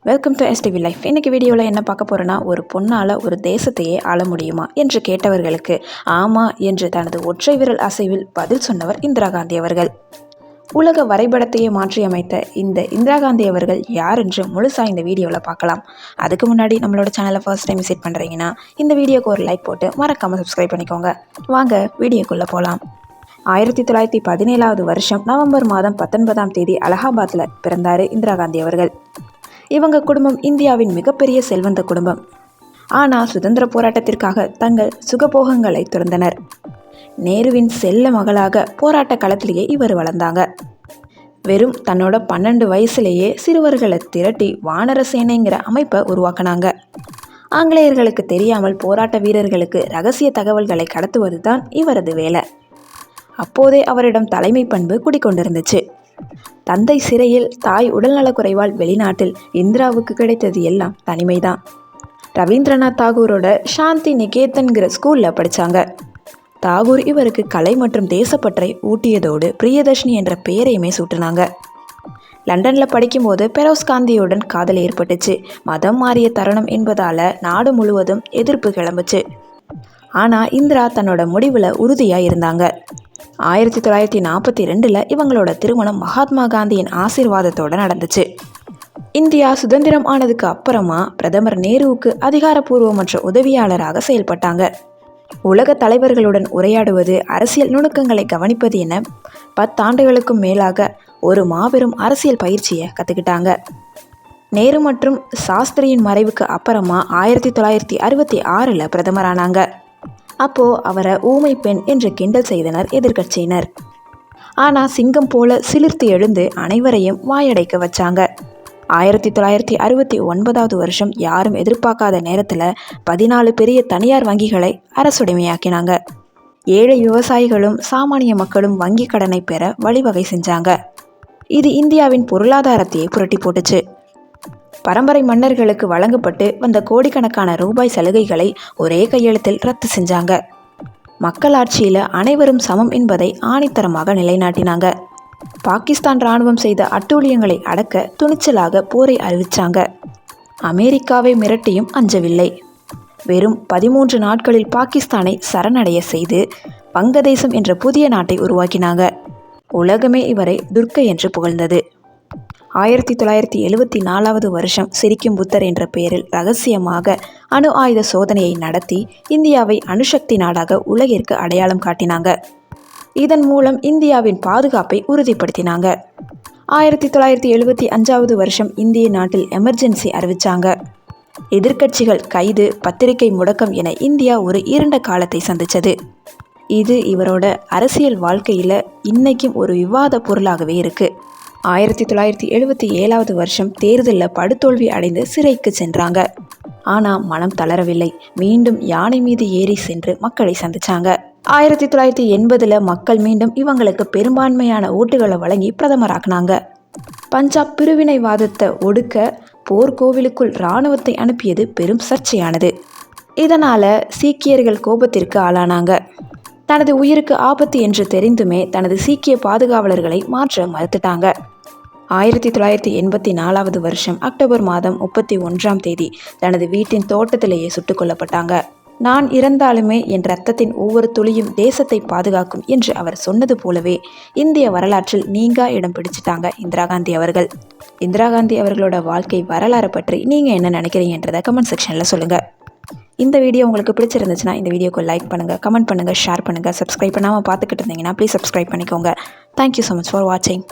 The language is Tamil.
Welcome to STV life. இன்றைக்கி வீடியோவில் என்ன பார்க்க போகிறோன்னா, ஒரு பொண்ணால் ஒரு தேசத்தையே ஆள முடியுமா என்று கேட்டவர்களுக்கு ஆமா என்று தனது ஒற்றை விரல் அசைவில் பதில் சொன்னவர் இந்திரா காந்தி அவர்கள். உலக வரைபடத்தையே மாற்றியமைத்த இந்த இந்திரா காந்தி அவர்கள் யார் என்று முழுசாக இந்த வீடியோவில் பார்க்கலாம். அதுக்கு முன்னாடி நம்மளோட சேனலை ஃபர்ஸ்ட் டைம் விசிட் பண்ணுறீங்கன்னா இந்த வீடியோக்கு ஒரு லைக் போட்டு மறக்காமல் சப்ஸ்கிரைப் பண்ணிக்கோங்க. வாங்க வீடியோக்குள்ளே போகலாம். 1917 வருஷம் நவம்பர் மாதம் 19ஆம் தேதி அலகாபாத்தில் பிறந்தார் இந்திரா காந்தி அவர்கள். இவங்க குடும்பம் இந்தியாவின் மிகப்பெரிய செல்வந்த குடும்பம். ஆனால் சுதந்திர போராட்டத்திற்காக தங்கள் சுகபோகங்களை துறந்தனர். நேருவின் செல்ல மகளாக போராட்ட களத்திலேயே இவர் வளர்ந்தாங்க. வெறும் தன்னோட 12 வயசுலேயே சிறுவர்களை திரட்டி வானர சேனைங்கிற அமைப்பை உருவாக்கினாங்க. ஆங்கிலேயர்களுக்கு தெரியாமல் போராட்ட வீரர்களுக்கு ரகசிய தகவல்களை கடத்துவது தான் இவரது வேலை. அப்போதே அவரிடம் தலைமை பண்பு குடிக்கொண்டிருந்துச்சு. தந்தை சிறையில், தாய் உடல்நலக்குறைவால் வெளிநாட்டில். இந்திராவுக்கு கிடைத்தது எல்லாம் தனிமைதான். ரவீந்திரநாத் தாகூரோட சாந்தி நிகேதன்கிற ஸ்கூலில் படித்தாங்க. தாகூர் இவருக்கு கலை மற்றும் தேசப்பற்றை ஊட்டியதோடு பிரியதர்ஷினி என்ற பெயரையுமே சூட்டினாங்க. லண்டனில் படிக்கும்போது பெரோஸ் காந்தியுடன் காதல் ஏற்பட்டுச்சு. மதம் மாறிய தருணம் என்பதால் நாடு முழுவதும் எதிர்ப்பு கிளம்புச்சு. ஆனால் இந்திரா தன்னோட முடிவில் உறுதியாக இருந்தாங்க. 1942 இவங்களோட திருமணம் மகாத்மா காந்தியின் ஆசீர்வாதத்தோடு நடந்துச்சு. இந்தியா சுதந்திரம் ஆனதுக்கு அப்புறமா பிரதமர் நேருவுக்கு அதிகாரப்பூர்வமற்ற உதவியாளராக செயல்பட்டாங்க. உலக தலைவர்களுடன் உரையாடுவது, அரசியல் நுணுக்கங்களை கவனிப்பது என 10 ஆண்டுகளுக்கும் மேலாக ஒரு மாபெரும் அரசியல் பயிற்சியை கற்றுக்கிட்டாங்க. நேரு மற்றும் சாஸ்திரியின் மறைவுக்கு அப்புறமா 1966 பிரதமரானாங்க. அப்போது அவரை ஊமை பெண் என்று கிண்டல் செய்தனர் எதிர்க்கட்சியினர். ஆனால் சிங்கம் போல சிலிர்த்து எழுந்து அனைவரையும் வாயடைக்க வச்சாங்க. 1969 வருஷம் யாரும் எதிர்பார்க்காத நேரத்தில் 14 பெரிய தனியார் வங்கிகளை அரசுடைமையாக்கினாங்க. ஏழை விவசாயிகளும் சாமானிய மக்களும் வங்கி கடனை பெற வழிவகை செஞ்சாங்க. இது இந்தியாவின் பொருளாதாரத்தையே புரட்டி போட்டுச்சு. பரம்பரை மன்னர்களுக்கு வழங்கப்பட்டு வந்த கோடிக்கணக்கான ரூபாய் சலுகைகளை ஒரே கையெழுத்தில் ரத்து செஞ்சாங்க. மக்களாட்சியில் அனைவரும் சமம் என்பதை ஆணித்தரமாக நிலைநாட்டினாங்க. பாகிஸ்தான் இராணுவம் செய்த அட்டூழியங்களை அடக்க துணிச்சலாக போரை அறிவிச்சாங்க. அமெரிக்காவை மிரட்டியும் அஞ்சவில்லை. வெறும் 13 நாட்களில் பாகிஸ்தானை சரணடைய செய்து வங்கதேசம் என்ற புதிய நாட்டை உருவாக்கினாங்க. உலகமே இவரை துர்க்கை என்று புகழ்ந்தது. 1974 வருஷம் சிரிக்கும் புத்தர் என்ற பெயரில் இரகசியமாக அணு ஆயுத சோதனையை நடத்தி இந்தியாவை அணுசக்தி நாடாக உலகிற்கு அடையாளம் காட்டினாங்க. இதன் மூலம் இந்தியாவின் பாதுகாப்பை உறுதிப்படுத்தினாங்க. 1975 வருஷம் இந்திய நாட்டில் எமர்ஜென்சி அறிவிச்சாங்க. எதிர்க்கட்சிகள் கைது, பத்திரிகை முடக்கம் என இந்தியா ஒரு இருண்ட காலத்தை சந்திச்சது. இது இவரோட அரசியல் வாழ்க்கையில் இன்னைக்கும் ஒரு விவாத பொருளாகவே இருக்கு. 1977 வருஷம் தேர்தலில் படுதோல்வி அடைந்து சிறைக்கு சென்றாங்க. ஆனால் மனம் தளரவில்லை. மீண்டும் யானை மீது ஏறி சென்று மக்களை சந்திச்சாங்க. 1980 மக்கள் மீண்டும் இவங்களுக்கு பெரும்பான்மையான ஓட்டுகளை வழங்கி பிரதமராக்குனாங்க. பஞ்சாப் பிரிவினைவாதத்தை ஒடுக்க போர்க்கோவிலுக்குள் இராணுவத்தை அனுப்பியது பெரும் சர்ச்சையானது. இதனால் சீக்கியர்கள் கோபத்திற்கு ஆளானாங்க. தனது உயிருக்கு ஆபத்து என்று தெரிந்துமே தனது சீக்கிய பாதுகாவலர்களை மாற்ற மறுத்துட்டாங்க. 1984 வருஷம் அக்டோபர் மாதம் 31ஆம் தேதி தனது வீட்டின் தோட்டத்திலேயே சுட்டுக் கொல்லப்பட்டாங்க. நான் இறந்தாலுமே என் இரத்தத்தின் ஒவ்வொரு துளியும் தேசத்தை பாதுகாக்கும் என்று அவர் சொன்னது போலவே இந்திய வரலாற்றில் நீங்கா இடம் பிடிச்சிட்டாங்க இந்திரா காந்தி அவர்கள். இந்திரா காந்தி அவர்களோட வாழ்க்கை வரலாறு பற்றி நீங்கள் என்ன நினைக்கிறீங்கன்றதை கமெண்ட் செக்ஷனில் சொல்லுங்கள். இந்த வீடியோ உங்களுக்கு பிடிச்சிருந்துச்சுன்னா இந்த வீடியோக்கு லைக் பண்ணுங்கள், கமெண்ட் பண்ணுங்கள், ஷேர் பண்ணுங்கள். சப்ஸ்கிரைப் பண்ணாமல் பார்த்துக்கிட்டு இருந்தீங்கன்னா ப்ளீஸ் சப்ஸ்கிரைப் பண்ணிக்கோங்க. தேங்க்யூ ஸோ மச் ஃபார் வாட்சிங்.